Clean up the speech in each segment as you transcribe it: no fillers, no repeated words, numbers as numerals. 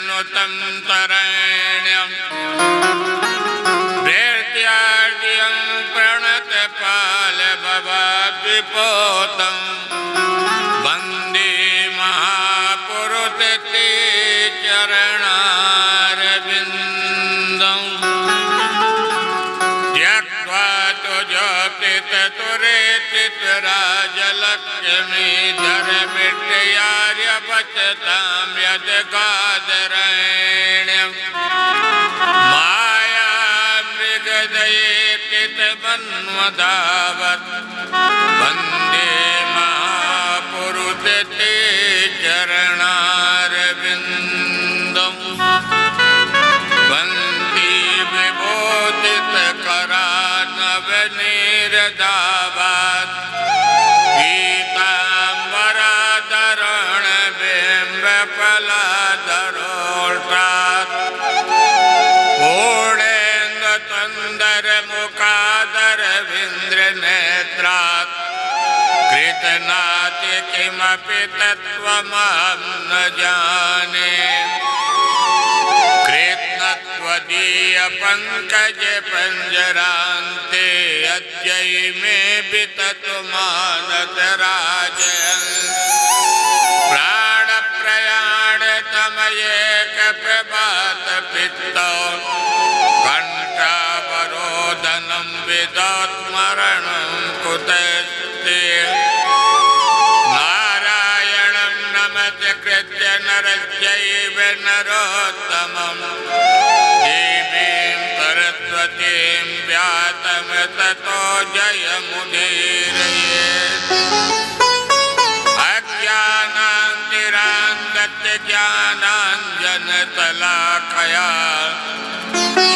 नुतं तरेण्यं प्रेत्याद्यं प्रणतपालभवाद्विपोतं वन्दे महापुरुषं ते चरणारविन्दं त्यक्त्वा तुजोपिततुरेतितराजलक्ष्मीधरमिट्यार्यपचतां यद्गादरेण्यं मायामृगदयेतितमन्वधावत् वन्दे महापुरुषं ते चरणारविन्दं वन्दे विभूतितकरानवनीरदावात् पीताम्बराधरणबिम्बफलाधरोष्टात् पूर्णेन्दुतुन्दरमुखादरविन्द्रनेत्रात् कृतनाति किमपि तत्त्वमहं न जाने कृत्स्नत्वदीयपङ्कजपञ्जरान्ते अद्यै विततु मानसराजन् प्राणप्रयाणतमयेकप्रभातपित्तौ कण्ठावरोधनं विदोत्मरणं कुतस्ते नारायणं नमस्कृत्य नरश्चैव नरोत्तमं देवीं सरस्वतीं व्यासं ततो जयमुदीरयेत् अज्ञानान्तिरान्धस्य ज्ञानाञ्जनशलाकया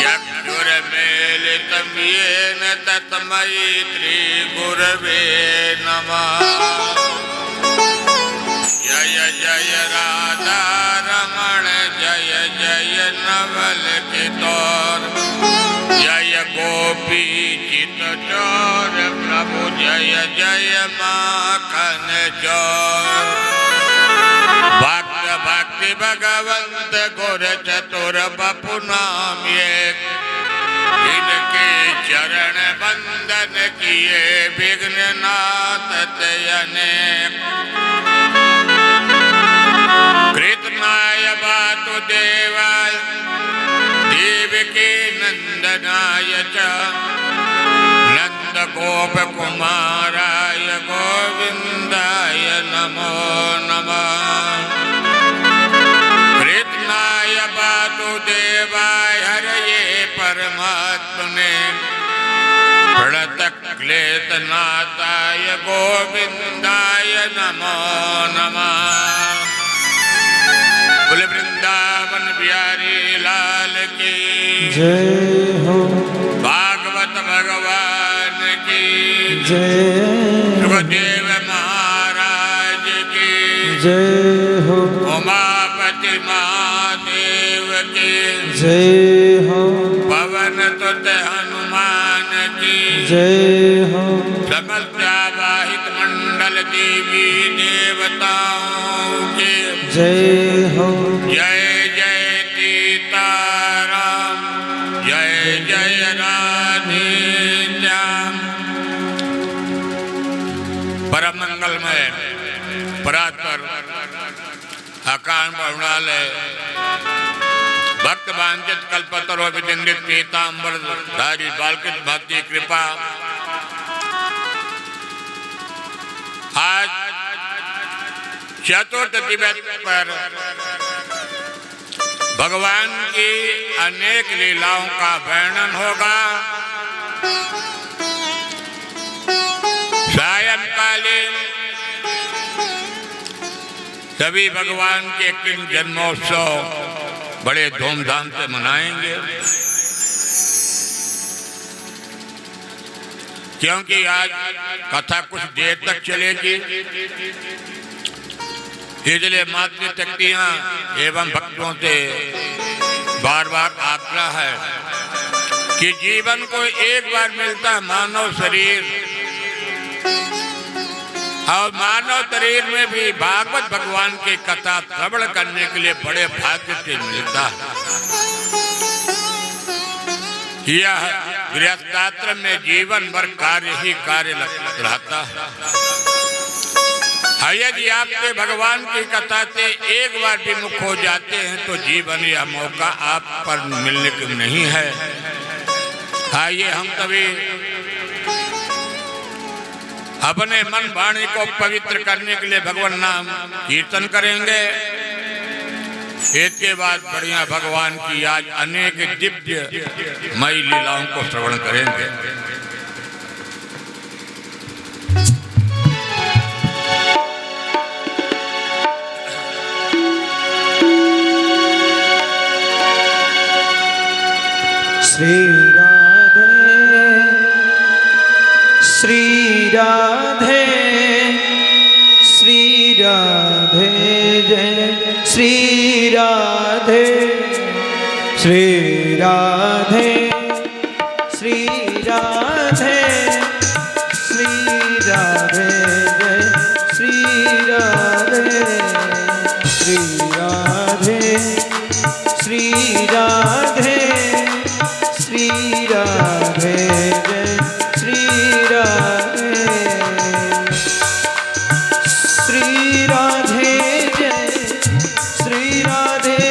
चक्षुर्मीलितं येन तस्मै श्रीगुरवे नमः। जय जय राधा रमण जय जय नवल किशोर जय गोपी चित्तचोर प्रभु जय जय माखन चोर भक्त भक्ति भगवंत गुर चतुर बपु नाम एक इनके चरण बंदन किए विघ्ननाथ अनेक कृतनाय वासुदेवाय देवकी नंदनाय च नंदगोप कुमाराय गोविंदाय नमो नमः। कृतनाय वासुदेवाय हरये परमात्मने प्रणतक्लेशनाथाय गोविंदाय नमो नमः। बोले वृंदावन बिहारी लाल की जय हो। भागवत भगवान की जय। सुखदेव महाराज की जय हो। उमापति महादेव की जय हो। पवन सुत हनुमान की जय हो। समस्त आवाहित मंडल देवी देवताओं की जय हो। जय जय सीताराम जय जय राधे श्याम। परम मंगलमय परात्पर अकारण पौर्णालय भक्त वांछित कल्पतरो विदिंगित पीतांबर धारी बालकृत भक्ति कृपा आज चतुर्थ दिवस पर भगवान की अनेक लीलाओं का वर्णन होगा। सायंकालीन सभी भगवान के किन जन्मोत्सव बड़े धूमधाम से मनाएंगे, क्योंकि आज कथा कुछ देर तक चलेगी। इसलिए मातृशक्तियां एवं भक्तों से बार बार आग्रह है कि जीवन को एक बार मिलता मानव शरीर और मानव शरीर में भी भागवत भगवान की कथा श्रवण करने के लिए बड़े भाग्य से मिलता है। यह गृहस्थाश्रम में जीवन भर कार्य ही कार्य रहता है। यदि आपके भगवान की कथा से एक बार विमुख हो जाते हैं तो जीवन यह मौका आप पर मिलने को नहीं है। आइए हम सभी अपने मन वाणी को पवित्र करने के लिए भगवान नाम कीर्तन करेंगे। इसके बाद बढ़िया भगवान की आज अनेक दिव्य मई लीलाओं को श्रवण करेंगे। श्री राधे श्री राधे जय श्री राधे श्री राधे श्री राधे श्री राधे जय श्री राधे श्री राधे श्री राधे श्री राधे जय श्री राधे श्री राधे जय श्री राधे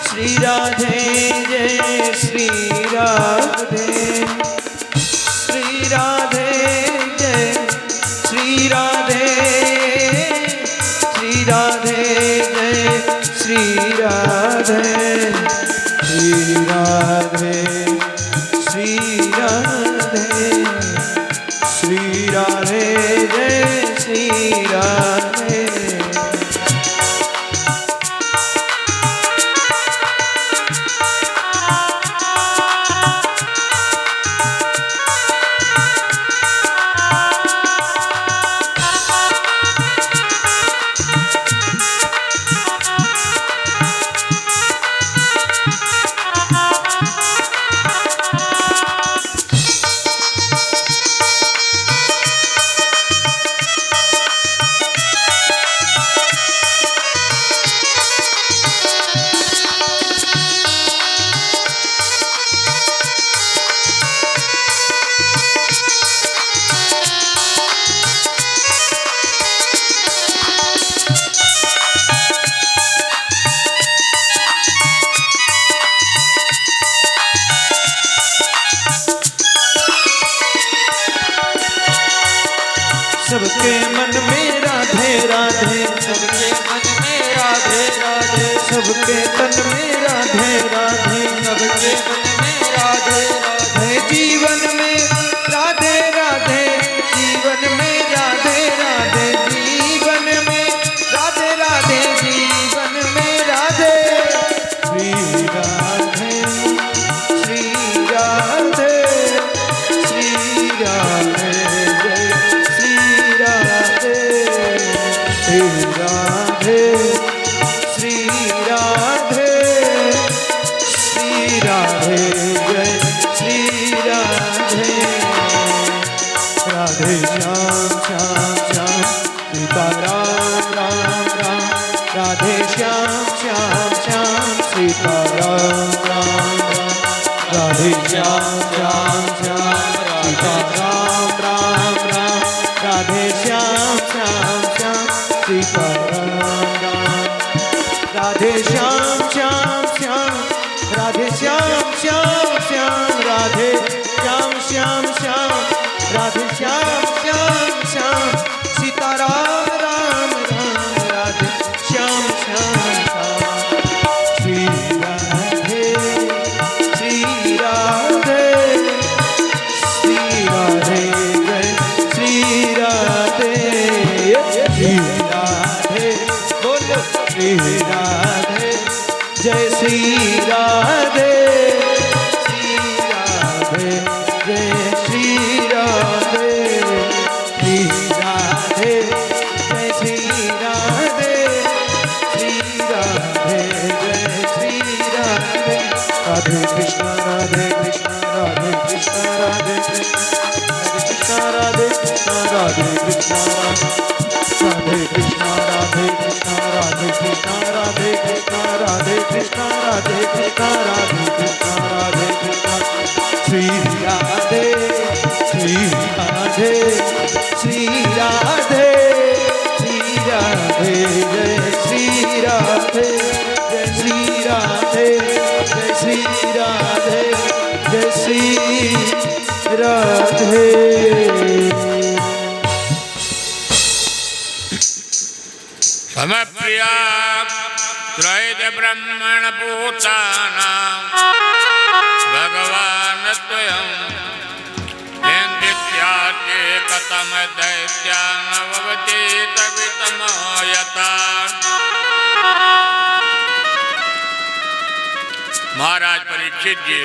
श्री राधे जय श्री राधे श्री राधे जय श्री राधे श्री राधे जय श्री राधे श्री राधे श्री राधे श्री राधे जय श्री राधे सबके मन में राधे राधे सबके मन में राधे राधे सबके तन में राधे राधे सबके मन में राधे राधे जीवन में राधे राधे जीवन में राधे राधे जीवन में राधे राधे जीवन में राधे श्री राधे श्री राधे श्री राधे श्री राधे श्री राधे श्री राधे जय श्री राधे राधे श्याम श्याम श्याम सीता राम राम राम राधे श्याम श्याम श्याम सीता राम राम राम राधे श्याम श्याम श्याम सीता राम राम राम राधे श्याम श्याम श्याम सीता राम राम राधे श्याम श्याम श्याम राधे श्याम श्याम श्याम राधे श्याम श्याम श्याम राधे श्याम श्याम श्याम सीता राम राम राम राधे श्याम श्याम श्याम श्री राधे श्री राधे श्री राधे जय श्री राधे श्री राधे बोलो श्री राधे जय श्री राधे श्री राधे जय श्री राधे राधे कृष्णा राधे कृष्णा राधे कृष्णा राधे कृष्णा राधे कृष्णा राधे कृष्णा राधे कृष्णा राधे कृष्णा राधे कृष्णा श्री राधे श्री राधे श्री राधे श्री राधे जय श्री राधे जय श्री राधे जय श्री राधे जय श्री राधे। समप्रिया त्रैद ब्रह्मण भूतानां भगवान त्वयं नित्याते कथम दैत्यानववति तवितमयता। महाराज परीक्षित जी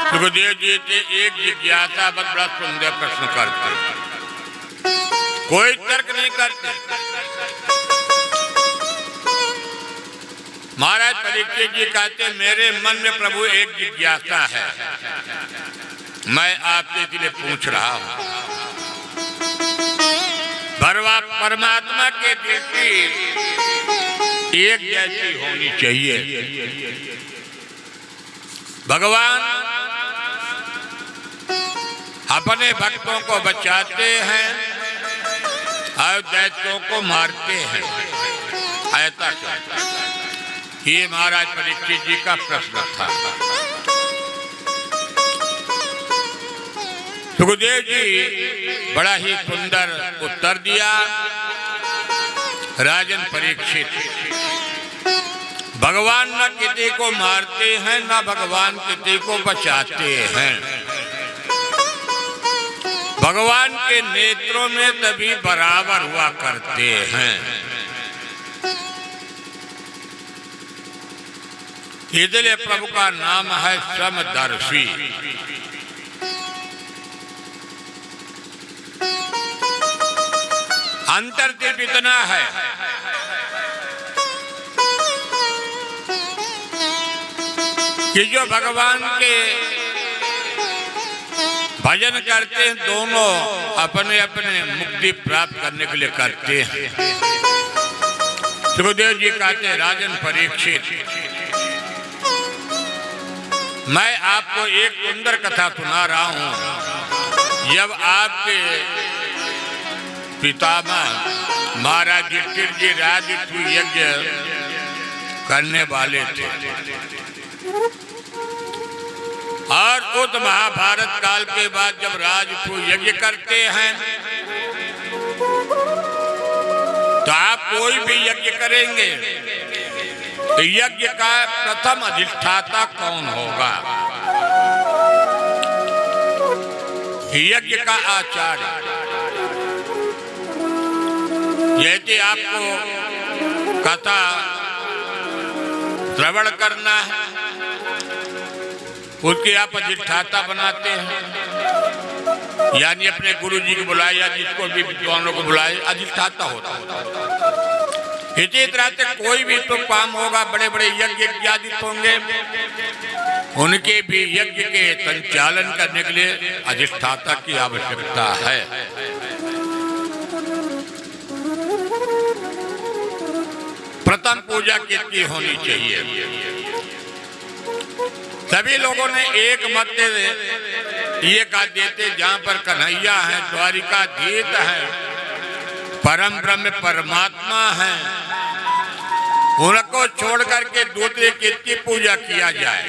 सुखदेव जी से एक जिज्ञासा बड़ा सुंदर प्रश्न करते, कोई तर्क नहीं करते। महाराज परीक्षित जी कहते, मेरे मन में प्रभु एक जिज्ञासा है, मैं आपसे इसलिए पूछ रहा हूं। परमात्मा की दृष्टि एक जैसी होनी चाहिए। भगवान अपने भक्तों को बचाते हैं और दैत्यों को मारते हैं, ऐसा क्या? ये महाराज परीक्षित जी का प्रश्न था। सुखदेव जी बड़ा ही सुंदर उत्तर दिया। राजन परीक्षित, भगवान न किसी को मारते हैं न भगवान किसी को बचाते हैं। भगवान के नेत्रों में तभी बराबर हुआ करते हैं। इसलिए प्रभु का नाम है समदर्शी। अंतर सिर्फ इतना है कि जो भगवान के भजन करते हैं दोनों अपने अपने मुक्ति प्राप्त करने के लिए करते हैं। सुखदेव जी कहते हैं, राजन परीक्षित, मैं आपको एक सुंदर कथा सुना रहा हूं। जब आपके पितामह महाराज युधिष्ठिर जी राजसूय यज्ञ करने वाले थे और उस महाभारत काल के बाद जब राजसूय यज्ञ करते हैं तो आप कोई भी यज्ञ करेंगे तो यज्ञ का प्रथम अधिष्ठाता कौन होगा? यज्ञ का आचार्य। यदि आपको कथा श्रवण करना है उसके आप अधिष्ठाता बनाते हैं, यानी अपने गुरु जी को बुलाए या जिसको भी विद्वानों को बुलाए, अधिष्ठाता होता है। इसी तरह से कोई भी तो काम होगा, बड़े बड़े यज्ञ इत्यादि होंगे, उनके भी यज्ञ के संचालन करने के लिए अधिष्ठाता की आवश्यकता है। प्रथम पूजा किसकी होनी चाहिए? सभी लोगों ने एक मत ये कह देते, जहाँ पर कन्हैया है, द्वारिकाधीश है, परम ब्रह्म परमात्मा है, उनको छोड़ करके दूसरे किसकी पूजा किया जाए?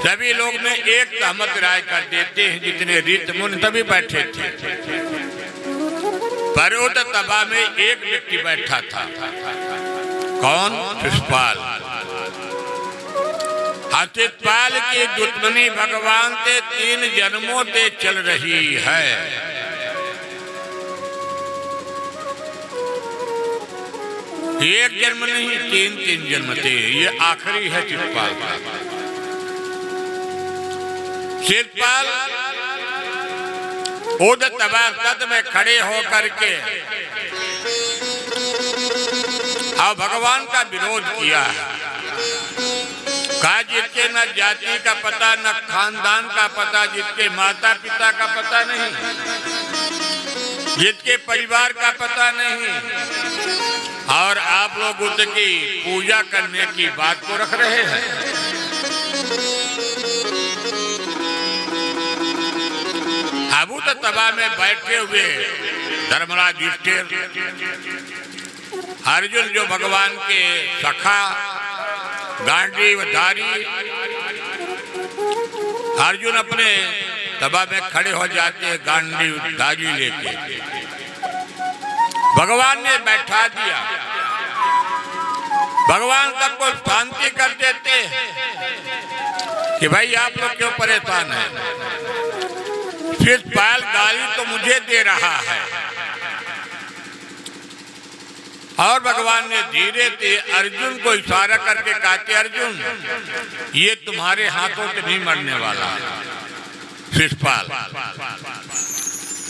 सभी लोग ने एक सहमत राय कर देते हैं, जितने ऋत मुनि सभी बैठे थे। पर उस सभा में एक व्यक्ति बैठा था। कौन? शिशुपाल। शिशुपाल की दुश्मनी भगवान से 3 जन्मों से चल रही है। एक जन्म नहीं, 3 जन्म थे। ये आखिरी है शिशुपाल का। शिशुपाल उद तबासत में खड़े होकर के और भगवान का विरोध किया है। कहा जिसके न जाति का पता न खानदान का पता, जिसके माता पिता का पता नहीं, जिसके परिवार का पता नहीं, और आप लोग उसकी पूजा करने की बात को रख रहे हैं। अबू तो तबा में बैठे हुए धर्मराज युधिष्ठिर, अर्जुन जो भगवान के सखा गांडीवधारी, अर्जुन अपने सभा में खड़े हो जाते हैं गांडीवधारी लेके। भगवान ने बैठा दिया, भगवान सबको शांति कर देते कि भाई आप लोग क्यों परेशान हैं, शिषपाल गाली तो मुझे दे रहा है। और भगवान ने धीरे से अर्जुन को इशारा करके कहा कि अर्जुन, ये तुम्हारे हाथों से नहीं मरने वाला शिषपाल,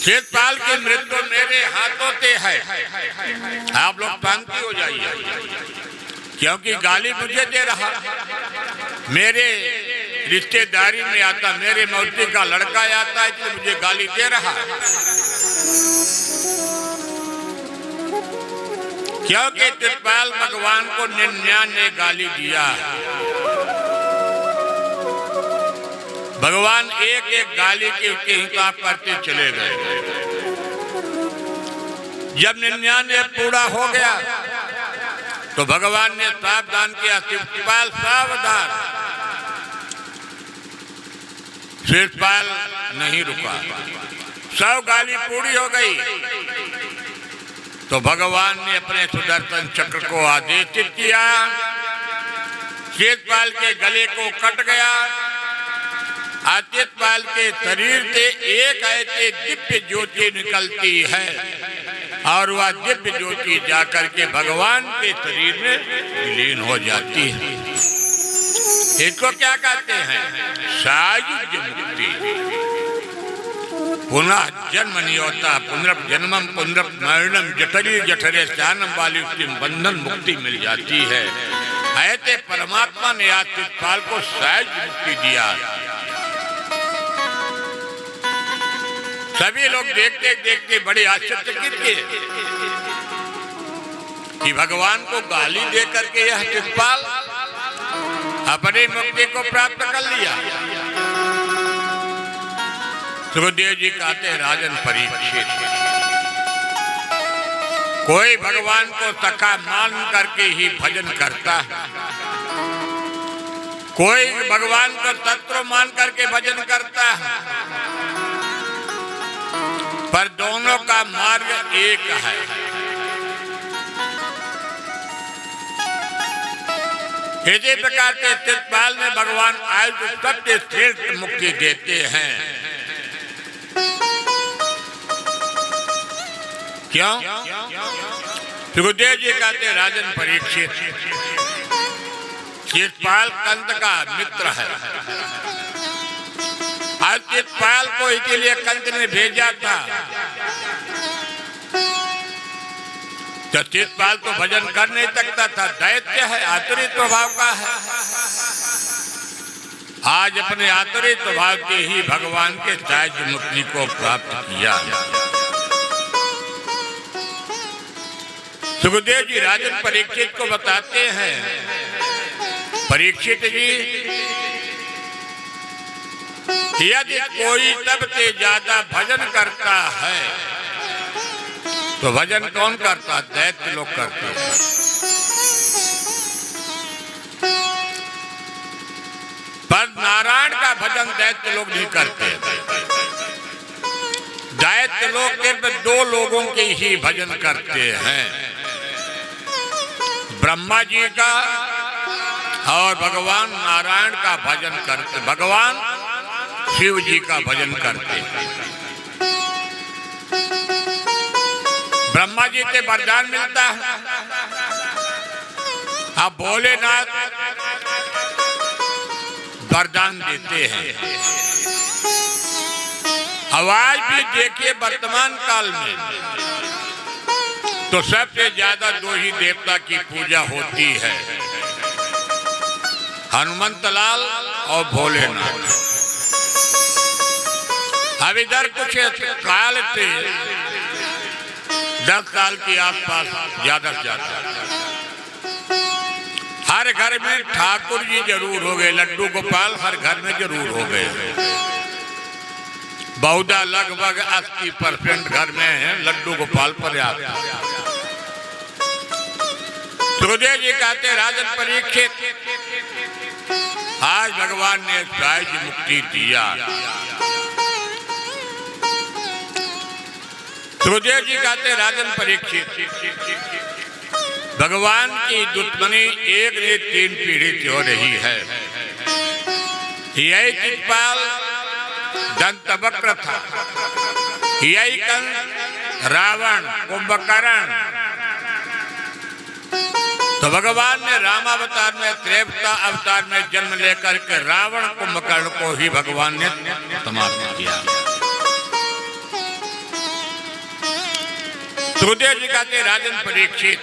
शिषपाल की मृत्यु मेरे हाथों से है। आप लोग शांति हो जाइए, क्योंकि गाली मुझे दे रहा, मेरे रिश्तेदारी में आता, मेरे मौसी का लड़का आता है, इसलिए मुझे गाली दे रहा। क्योंकि शिषपाल भगवान को 99 गाली दिया, भगवान एक एक गाली के उसके हिसाब करते चले गए। जब 99 पूरा हो गया तो भगवान ने सावधान किया, शिषपाल सावधान। शिषपाल नहीं रुका, 100 गाली पूरी हो गई तो भगवान ने अपने सुदर्शन चक्र को आदेशित किया, शिषपाल के गले को कट गया। शिषपाल के शरीर से एक ऐसे दिव्य ज्योति निकलती है और वह दिव्य ज्योति जाकर के भगवान के शरीर में विलीन हो जाती है। इसको क्या कहते हैं? सायुज्य मुक्ति। पुनः जन्म नहीं होता, पुनर्जन्मम पुनर्मरणम जठरी जठरे स्नानम वाली उसकी बंधन मुक्ति मिल जाती है। ऐसे परमात्मा ने आज शिषपाल को सायुज्य मुक्ति दिया। सभी लोग देखते देखते बड़े आश्चर्यचकित थे कि भगवान को गाली दे करके यह शिषपाल अपनी मुक्ति को प्राप्त कर लिया। सुखदेव जी कहते हैं, राजन परीक्षित, कोई भगवान को सखा मान करके ही भजन करता है, कोई भगवान को शत्रु मान करके भजन करता है, पर दोनों का मार्ग एक है। इसी प्रकार से शिषपाल में भगवान आयु सबसे श्रेष्ठ मुक्ति देते हैं। क्यों? सुखदेव जी कहते हैं, राजन परीक्षित, शिषपाल कंस का मित्र है। आज शिषपाल को इसीलिए कंस ने भेजा था। तो शिषपाल तो भजन कर नहीं सकता था, दैत्य है, आतुरी स्वभाव का है। आज अपने आतुरी स्वभाव के ही भगवान के सायुज्य मुक्ति को प्राप्त किया। सुखदेव जी राजन परीक्षित को बताते हैं, परीक्षित जी, यदि कोई सबसे ज्यादा भजन करता है तो भजन कौन करता? दैत्य लोग करते हैं। पर नारायण का भजन दैत्य लोग नहीं करते। दैत्य लोग सिर्फ 2 लोगों के ही भजन करते हैं, ब्रह्मा जी का और भगवान नारायण का भजन करते, भगवान शिव जी का भजन करते हैं। ब्रह्मा जी से वरदान मिलता है, अब भोलेनाथ वरदान देते हैं। आवाज भी देखिए, वर्तमान काल में तो सबसे ज्यादा 2 ही देवता की पूजा होती है, हनुमंतलाल और भोलेनाथ। अब इधर कुछ काल थे 10 साल के आसपास, ज्यादा से ज्यादा। हर घर में ठाकुर जी जरूर हो गए, लड्डू गोपाल हर घर में जरूर हो गए। बहुधा लगभग 80% घर में है लड्डू गोपाल पर्याप्त। सुखदेव जी कहते राजन परीक्षित, आज भगवान ने सहज मुक्ति दिया। सुखदेव जी कहते राजन परीक्षित, भगवान की दुश्मनी एक ने 3 पीढ़ी से हो रही है। यही चित्पाल दंतवक्र था, यही कंस, रावण, कुंभकर्ण। तो भगवान ने रामावतार में, त्रेता अवतार में जन्म लेकर के रावण कुंभकर्ण को ही भगवान ने समाप्त किया। सुखदेव जी कहते राजन परीक्षित,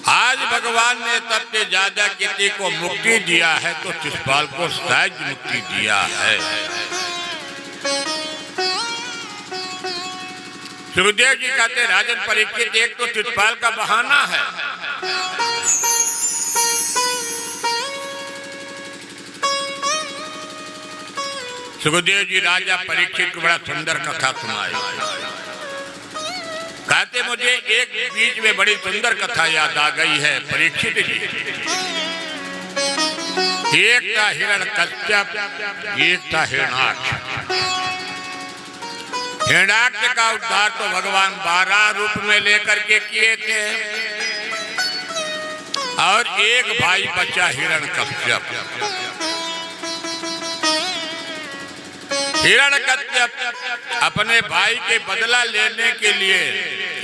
आज भगवान ने सबसे ज्यादा किसी को मुक्ति दिया है तो शिशुपाल को सहज मुक्ति दिया है। सुखदेव जी कहते राजन परीक्षित, एक तो शिशुपाल का बहाना है, सुखदेव जी राजा परीक्षित को बड़ा सुंदर कथा सुनाई। कहते मुझे एक बीच में बड़ी सुंदर कथा याद आ गई है। परीक्षित जी, एक था हिरण्यकश्यप, एक था हिरण्याक्ष। हिरण्याक्ष का उद्धार तो भगवान 12 रूप में लेकर के किए थे, और एक भाई बचा हिरण्यकश्यप। हिरण्यकश्यप अपने भाई के बदला लेने के लिए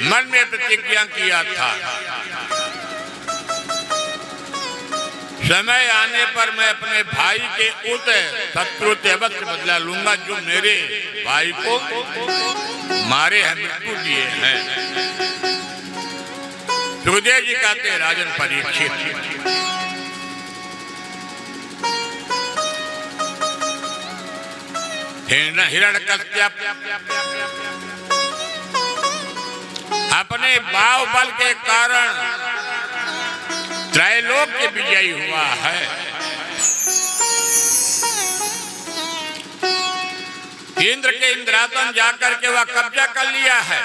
मन में प्रतिज्ञा किया था, समय आने पर मैं अपने भाई के उस शत्रु से अवश्य बदला लूंगा जो मेरे भाई को मारे हैं, मृत्यु दिए हैं। सुखदेव जी कहते राजन परीक्षित, हिरण्यकश्यप अपने बाहुबल के कारण त्रैलोक्य विजयी हुआ है। इंद्र के इंद्रासन जाकर के वह कब्जा कर लिया है,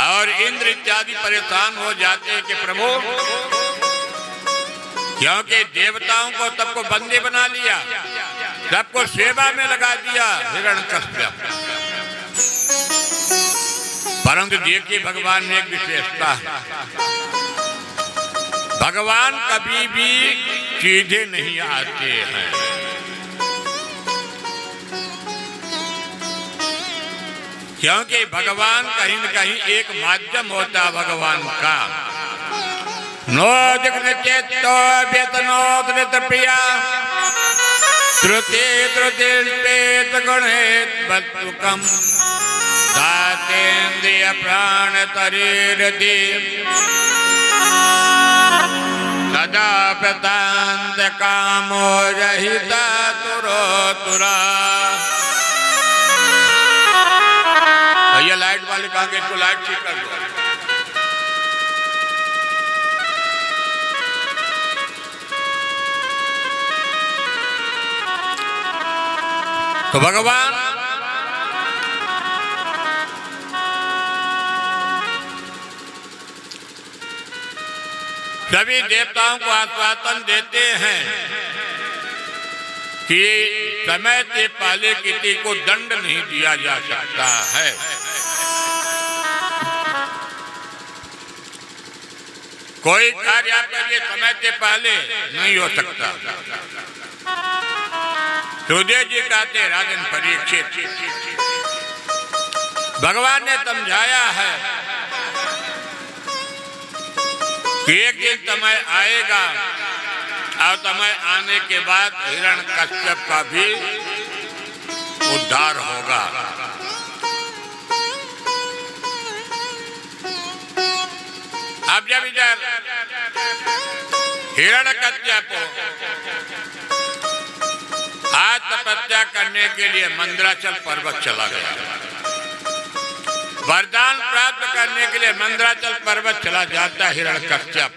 और इंद्र इत्यादि परेशान हो जाते हैं कि प्रभु, क्योंकि देवताओं को सबको बंदी बना लिया, सबको सेवा में लगा दिया हिरण्यकश्यप। परंतु देखिए भगवान में एक विशेषता है, भगवान कभी भी सीधे नहीं आते हैं। क्योंकि भगवान कहीं न कहीं एक माध्यम होता है भगवान का। नोदिग्न चेतो व्यतनोद प्रिया श्रुति श्रुतिर्पेत गुणेत बत्तुकम दातेन्द्रिय प्राण तरीरति सदा प्रतांत कामो रहिता तुरो तुरा। भैया लाइट वाले कहा कि इसको लाइट ठीक कर दो। तो भगवान सभी देवताओं को आश्वासन देते हैं कि समय से पहले किसी को दंड नहीं दिया जा सकता है। कोई कार्य आपके लिए समय से पहले नहीं हो सकता। सुखदेव जी कहते राजन परीक्षित, भगवान ने समझाया है कि एक दिन समय आएगा और समय आने के बाद हिरण्यकश्यप का भी उद्धार होगा। अब जब इधर हिरण्यकश्यप आज तपस्या करने के लिए मंदराचल पर्वत चला गया, वरदान प्राप्त करने के लिए मंदराचल पर्वत चला जाता हिरण्यकश्यप।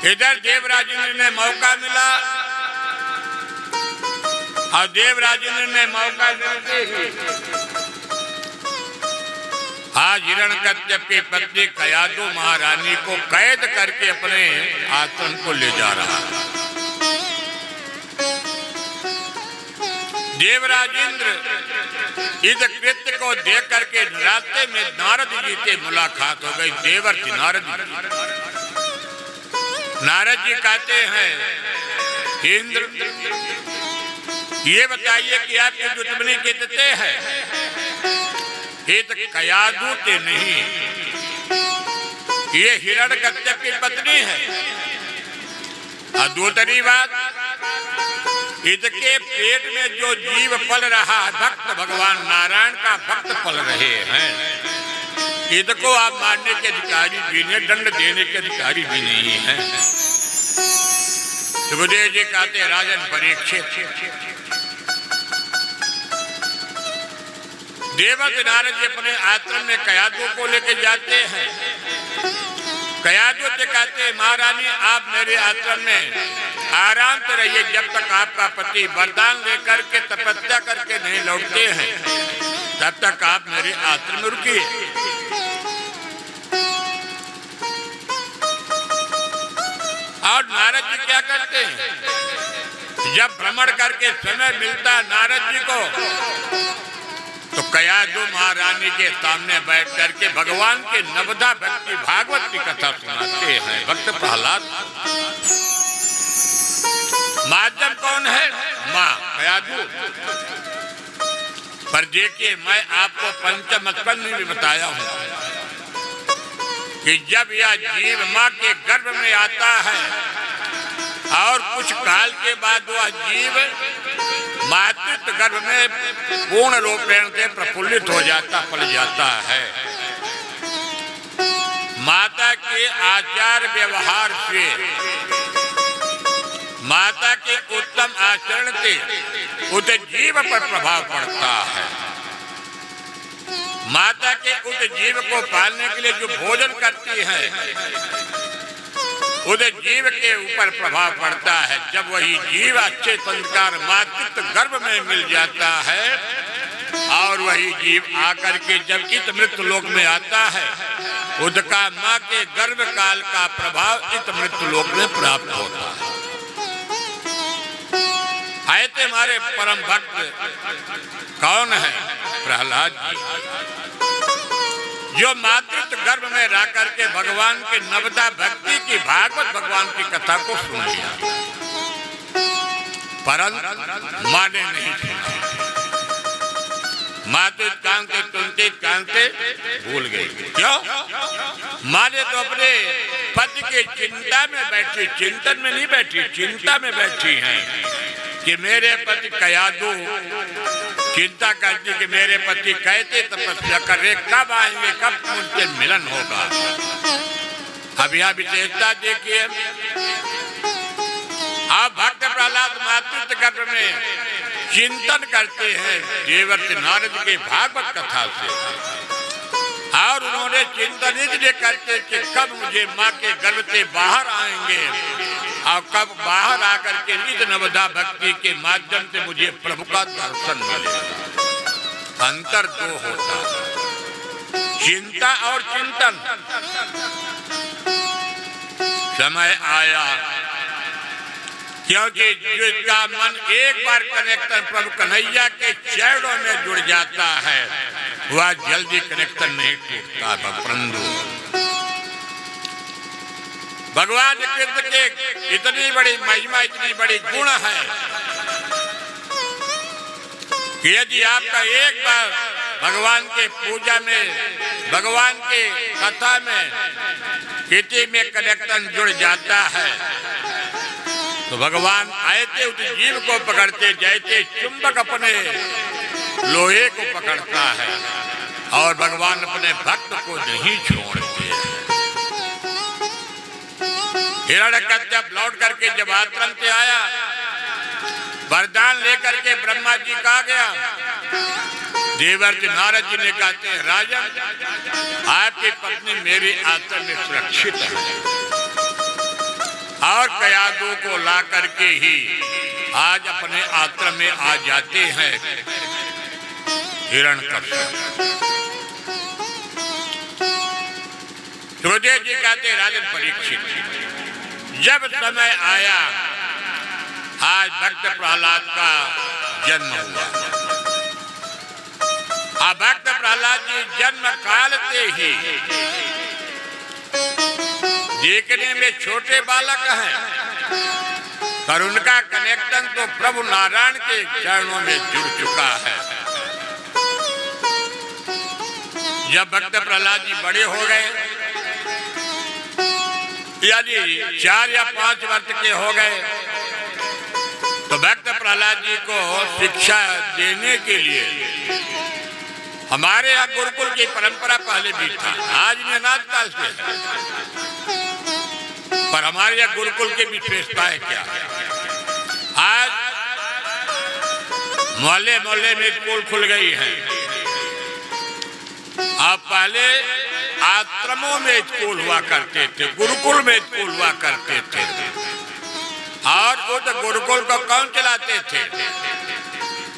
इधर देवराजेंद्र ने मौका मिला और देवराजेंद्र ने मौका देते ही आज हिरण्यकश्यप की पत्नी कयाधु महारानी को कैद करके अपने आश्रम को ले जा रहा है। देवराजेंद्र इस कृत्य को देख करके रास्ते में नारद जी से मुलाकात हो गई। देवर्षि नारद जी कहते हैं, इंद्र ये बताइए कि आपकी दुश्मनी कितने है? ये तो कयाधु के नहीं, ये हिरण्यकश्यप की पत्नी है। और दूसरी बात, इसके पेट में जो जीव पल रहा है, भक्त भगवान नारायण का भक्त पल रहे हैं, इसको आप मारने के अधिकारी भी नहीं, दंड देने के अधिकारी भी नहीं है। सुखदेव जी कहते, राजन परीक्षित, देवव्रत नारद जी अपने आश्रम में कयाधु को लेकर जाते हैं। कयाधु से कहते हैं, महारानी आप मेरे आश्रम में आराम से रहिए, जब तक आपका पति वरदान लेकर के तपस्या करके नहीं लौटते हैं तब तक आप मेरे आश्रम में रुकिए। और नारद जी क्या करते हैं, जब भ्रमण करके समय मिलता नारद जी को, तो कयाधु महारानी के सामने बैठ करके भगवान के नवधा भक्ति भागवत की कथा सुनाते हैं। भक्त प्रहलाद माध्यम कौन है? माँ कयाधु। पर देखिए, मैं आपको पंचमस्कंद में भी बताया हूँ कि जब यह जीव माँ के गर्भ में आता है और कुछ काल के बाद वह जीव मातृत्व गर्भ में पूर्ण रूपेण से प्रफुल्लित हो जाता, पल जाता है। माता के आचार व्यवहार से, माता के उत्तम आचरण से उस जीव पर प्रभाव पड़ता है। माता के उस जीव को पालने के लिए जो भोजन करती है, उस जीव के ऊपर प्रभाव पड़ता है। जब वही जीव अच्छे संस्कार मातृत्व गर्भ में मिल जाता है और वही जीव आकर के जब इस मृत्यु लोक में आता है, उसका माँ के गर्भ काल का प्रभाव इस मृत्यु लोक में प्राप्त होता है। आए थे हमारे परम भक्त कौन है? प्रहलाद जी, जो मातृत्व गर्भ में रह करके भगवान के नवदा भक्ति की भागवत भगवान की कथा को सुन लिया, परंतु माँ ने नहीं सुना। माँ तो कांते भूल गई। क्यों? माँ ने तो अपने पति के चिंता में बैठी, चिंतन में नहीं बैठी, चिंता में बैठी हैं कि मेरे पति कयाधु चिंता करती कि मेरे पति कैसे तपस्या कर रहे, कब आएंगे, कब उनसे मिलन होगा। अब यह विशेषता देखिए, आप भक्त प्रहलाद मातृत्व गर्भ में चिंतन करते हैं देवर्षि नारद के भागवत कथा से, और उन्होंने चिंतन इसलिए करते कि कब मुझे माँ के गर्भ से बाहर आएंगे और कब बाहर आकर के इस नवदा भक्ति के माध्यम से मुझे प्रभु का दर्शन मिलेगा। अंतर दो होता, चिंता और चिंतन। समय आया क्योंकि जिसका मन एक बार कनेक्शन प्रभु कन्हैया के चरणों में जुड़ जाता है, वह जल्दी कनेक्शन नहीं टूटता। भक्तवृंदो, भगवान कृष्ण के इतनी बड़ी महिमा, इतनी बड़ी गुण है कि यदि आपका एक बार भगवान के पूजा में, भगवान के कथा में किसी में कनेक्शन जुड़ जाता है, तो भगवान आए उस जीव को पकड़ते जैसे चुंबक अपने लोहे को पकड़ता है, और भगवान अपने भक्त को नहीं छोड़ते। हिरण्यकश्यप लौट करके जब आश्रम से आया, वरदान लेकर के ब्रह्मा जी का गया। देवर्षि नारद जी ने कहते हैं, राजन आपकी पत्नी मेरे आश्रम में सुरक्षित है, और कयादू को ला करके ही आज अपने आश्रम में आ जाते हैं हिरण्यकश्यप। सुखदेव जी कहते हैं, राजन परीक्षित जब समय आया, आज भक्त प्रहलाद का जन्म हुआ। अब भक्त प्रहलाद जी जन्म काल से ही देखने में छोटे बालक हैं, पर उनका कनेक्शन तो प्रभु नारायण के चरणों में जुड़ चुका है। जब भक्त प्रहलाद जी बड़े हो गए, यानी 4 या 5 वर्ष के हो गए, तो भक्त प्रहलाद जी को शिक्षा देने के लिए हमारे यहाँ गुरुकुल की परंपरा पहले भी था, आज में अनाथ काल से है, पर हमारे यहाँ गुरुकुल की विशेषताएं क्या है। आज मोहल्ले मोहल्ले में स्कूल खुल गई है। अब पहले आश्रमों में स्कूल हुआ करते थे, गुरुकुल में स्कूल हुआ करते थे, और वो तो गुरुकुल को कौन चलाते थे?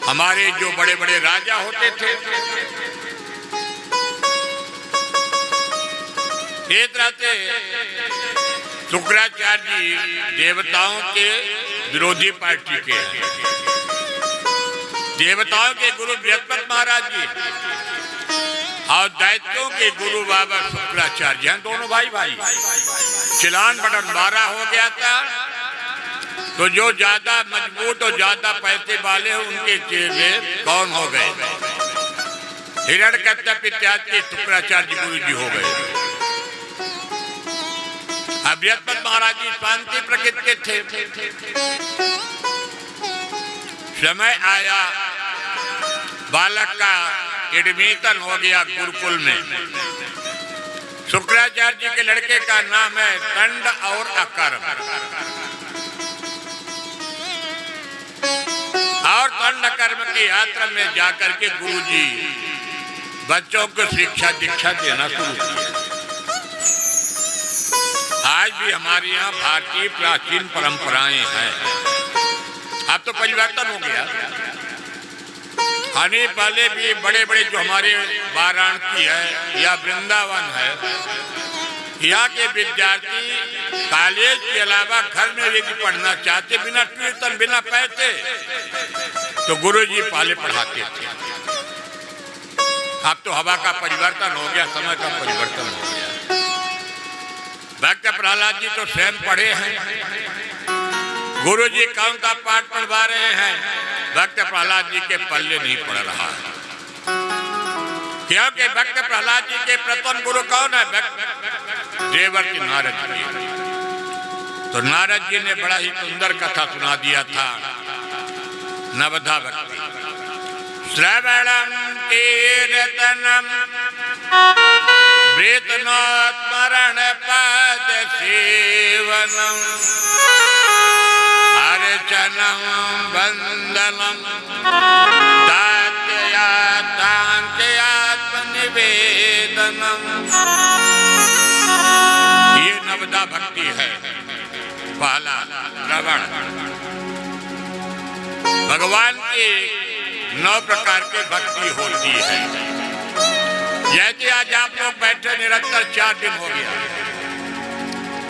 हमारे जो बड़े बड़े राजा होते थे। इस तरह से शुक्राचार्य जी देवताओं के विरोधी पार्टी के हैं। देवताओं के गुरु बृहस्पति महाराज जी और दैत्यों के गुरु बाबा शुक्राचार्य हैं, दोनों भाई भाई। चिलान बटन 12 हो गया था, तो जो ज्यादा मजबूत और ज्यादा पैसे वाले हैं उनके चेले कौन हो गए? हिरण्यकश्यप इत्यादि के शुक्राचार्य गुरु जी हो गए। अब बृहस्पति महाराज जी शांति प्रकृति के थे। समय आया, बालक का एडमिशन हो गया गुरुकुल में। शुक्राचार्य जी के लड़के का नाम है दंड और अकर्म, और दंड कर्म के आश्रम में जाकर के गुरुजी बच्चों को शिक्षा दीक्षा देना शुरू किया। आज भी हमारे यहाँ भारतीय प्राचीन परंपराएं हैं। अब तो परिवर्तन हो गया। आने पहले भी बड़े बड़े जो हमारे वाराणसी है या वृंदावन है, यहाँ के विद्यार्थी कॉलेज के अलावा घर में भी पढ़ना चाहते, बिना ट्यूशन बिना पैसे, तो गुरुजी पहले पढ़ाते थे। अब तो हवा का परिवर्तन हो गया, समय का परिवर्तन हो गया। भक्त प्रहलाद जी तो स्वयं पढ़े हैं, गुरुजी कौन सा पाठ पढ़वा रहे हैं, भक्त प्रहलाद जी के पल्ले नहीं पड़ रहा है। क्योंकि भक्त प्रहलाद जी के प्रथम गुरु कौन है? देवर्षि नारद जी। तो नारद जी ने बड़ा ही सुंदर कथा सुना दिया था, नवधा भक्ति। श्रवणम कीर्तनम प्रीतनोत्मरण पद सेवनम अर्चनम वंदनम निवेदनम। ये नवदा भक्ति है। पहला श्रवण, भगवान की 9 प्रकार की भक्ति होती है। जैसे आज आप लोग बैठे निरंतर 4 दिन हो गया,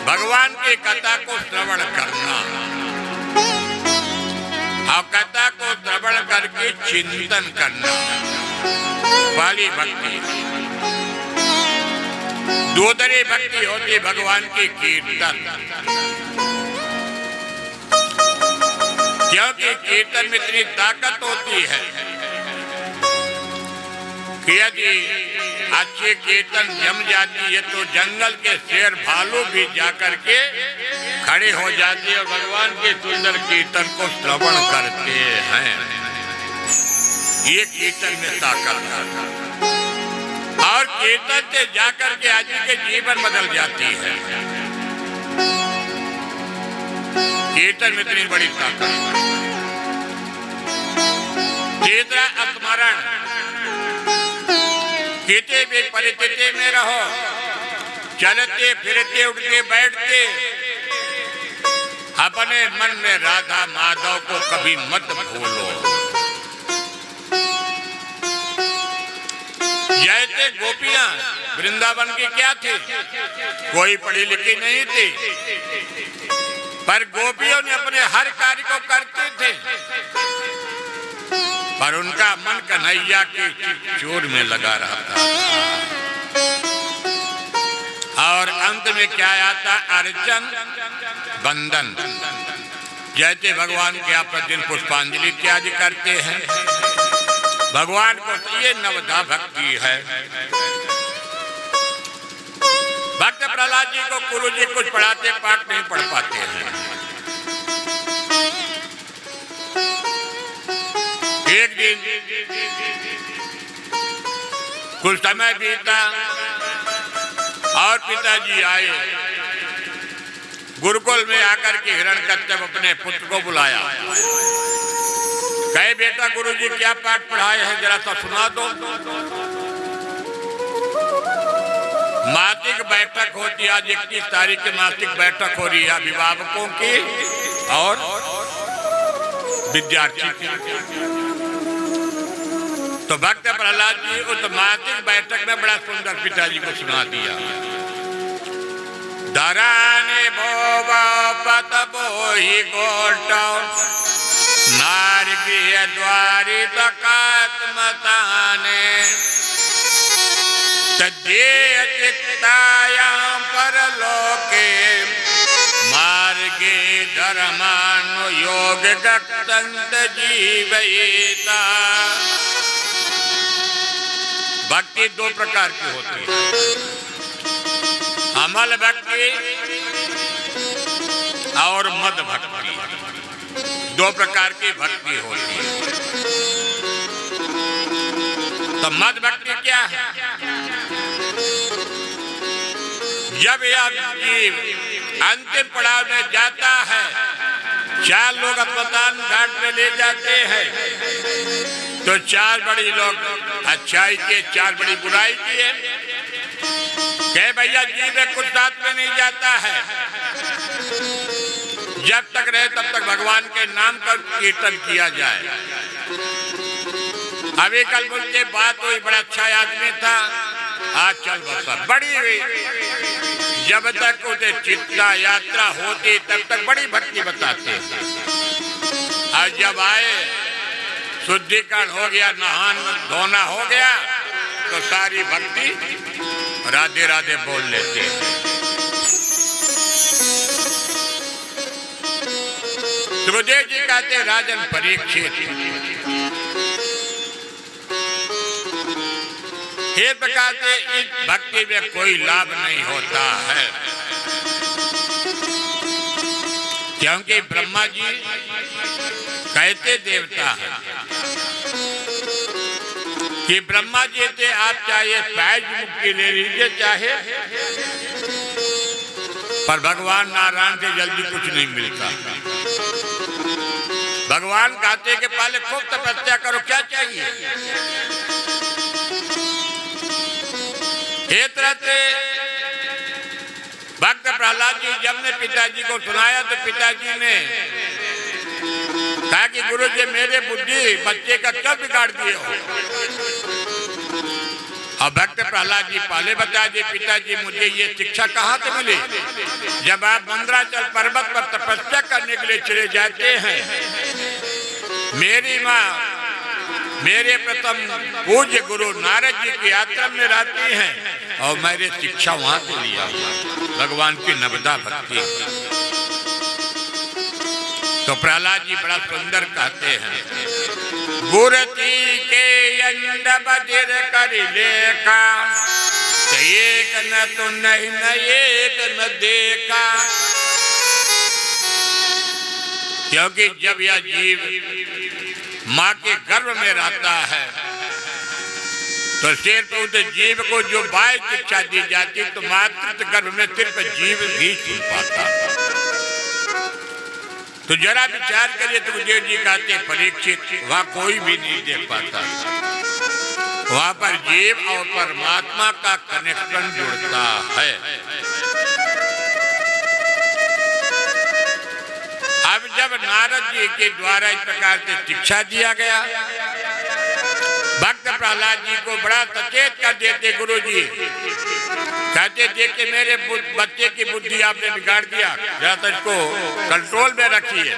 भगवान की कथा को श्रवण करना और कथा को श्रवण करके चिंतन करना, वाली भक्ति। दूसरी भक्ति होती भगवान की कीर्तन, क्योंकि कीर्तन में इतनी ताकत होती है कि यदि अच्छी कीर्तन जम जाती है तो जंगल के शेर भालू भी जाकर के खड़े हो जाते हैं और भगवान के सुंदर कीर्तन को श्रवण करते हैं। ये कीर्तन में ताकत है। कीर्तन से जाकर के आदमी के जीवन बदल जाती है। कीर्तन में इतनी बड़ी ताकत। तीसरा स्मरण, किसी भी परिस्थिति में रहो, चलते फिरते उठते बैठते अपने मन में राधा माधव को कभी मत भूलो। जैसे गोपियां वृंदावन की क्या थी, कोई पढ़ी लिखी नहीं थी, पर गोपियों ने अपने हर कार्य को करते थे, पर उनका मन कन्हैया की चोर में लगा रहता और अंत में क्या आता, अर्चन बंधन। जैसे भगवान के आप प्रतिदिन पुष्पांजलि इत्यादि करते हैं, भगवान को ये नवधा भक्ति है। भक्त प्रहलाद जी को गुरु जी कुछ पढ़ाते, पाठ नहीं पढ़ पाते हैं। एक दिन कुछ समय बीता और पिताजी आए, गुरुकुल में आकर के हिरण्यकश्यप अपने पुत्र को बुलाया। कहे बेटा गुरुजी क्या पाठ पढ़ाए हैं, जरा सा सुना दो। मासिक बैठक होती है, आज 21 तारीख की मासिक बैठक हो रही है अभिभावकों की और विद्यार्थी की। तो भक्त प्रहलाद जी उस मासिक बैठक में बड़ा सुंदर पिताजी को सुना दिया। धराने बोवा पत बोही गोटो नारगीय द्वारी तकात्मताने तद्ये चित्तायां परलोके मार्गे धर्मानु योग गक्तंत जीवयिता। भक्ति दो प्रकार की होती है, अमल भक्ति और मद भक्ति। दो प्रकार की भक्ति होती है। तो मद भक्ति क्या है? जब यह जीव अंतिम पड़ाव में जाता है, 4 लोग अस्पताल घाट में ले जाते हैं, तो 4 बड़ी लोग अच्छाई के, 4 बड़ी बुराई की है। कहे भैया जीव कुछ साथ में नहीं जाता है, जब तक रहे तब तक भगवान के नाम का कीर्तन किया जाए। अभी कल बोलते बात हुई, बड़ा अच्छा आदमी था, आज चल बसा बड़ी हुई। जब तक उसे चित्ता यात्रा होती तब तक बड़ी भक्ति बताते, और जब आए शुद्धिकरण हो गया, नहान धोना हो गया, तो सारी भक्ति राधे राधे बोल लेते हैं। सुखदेव जी कहते राजन परीक्षित, हे प्रकार से इस भक्ति में कोई लाभ नहीं होता है, क्योंकि ब्रह्मा जी कहते देवता है कि ब्रह्मा जी से आप चाहे सहज मुक्ति ले लीजिए चाहे, पर भगवान नारायण से जल्दी कुछ नहीं मिलता। भगवान कहते कि पहले खूब तपस्या करो, क्या चाहिए। एक तरह से भक्त प्रहलाद जी जब ने पिताजी को सुनाया, तो पिताजी ने कहा कि गुरु जी मेरे बुद्धि बच्चे का क्या बिगाड़ दिए हो। और भक्त प्रहलाद जी पहले बता दिए, पिताजी मुझे ये शिक्षा कहाँ से मिली। जब आप मंदराचल पर्वत पर तपस्या करने के लिए चले जाते हैं, मेरी माँ मेरे प्रथम पूज्य गुरु नारद जी के आश्रम में रहती हैं, और मैंने शिक्षा वहां से लिया भगवान की नवदा भक्ति। तो प्रहलाद जी बड़ा सुंदर कहते हैं, गुरती के अंड बधिर कर लेखा, एक न तो नहीं न एक न देखा। क्योंकि जब यह जीव माँ के गर्भ में रहता है, तो सिर्फ उस जीव को जो बाह्य शिक्षा दी जाती तो मातृत्व गर्भ में सिर्फ जीव ही सुन पाता। तो जरा विचार करिए, तो गुरुदेव जी कहते परीक्षित वहां कोई भी नहीं देख पाता, वहां पर जीव और परमात्मा का कनेक्शन जुड़ता है। अब जब नारद जी के द्वारा इस प्रकार से शिक्षा दिया गया, भक्त प्रहलाद जी को बड़ा सचेत कर देते गुरु जी। कहते थे कि मेरे बच्चे की बुद्धि आपने बिगाड़ दिया, जरा तो इसको कंट्रोल में रखिए।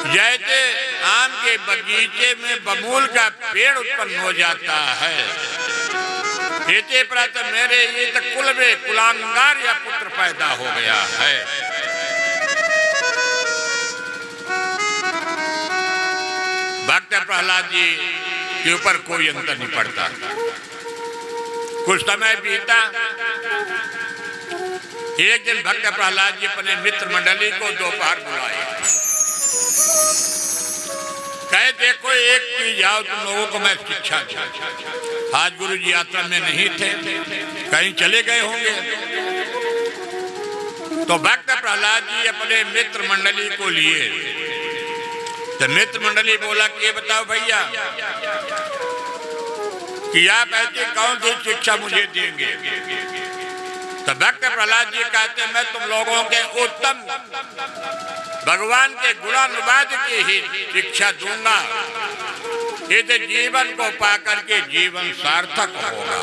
जैसे आम के बगीचे में बबूल का पेड़ उत्पन्न हो जाता है, इसी प्रकार मेरे ये तो कुल में कुलांगार या पुत्र पैदा हो गया है। भक्त प्रहलाद जी के ऊपर कोई अंतर नहीं पड़ता। कुछ समय बीता, एक दिन भक्त प्रहलाद जी अपने मित्र मंडली को दोपहर बुलाए, कहे देखो एक चीज आओ, तुम लोगों को मैं शिक्षा दूं। आज गुरु जी यात्रा में नहीं थे, कहीं चले गए होंगे। तो भक्त प्रहलाद जी अपने मित्र मंडली को लिए, तो मित्र मंडली बोला कि ये बताओ भैया कि आप ऐसे कौन सी शिक्षा मुझे देंगे। तो भक्त प्रहलाद जी कहते मैं तुम लोगों के उत्तम भगवान के गुणानुवाद की ही शिक्षा दूंगा, इस जीवन को पाकर के जीवन सार्थक होगा।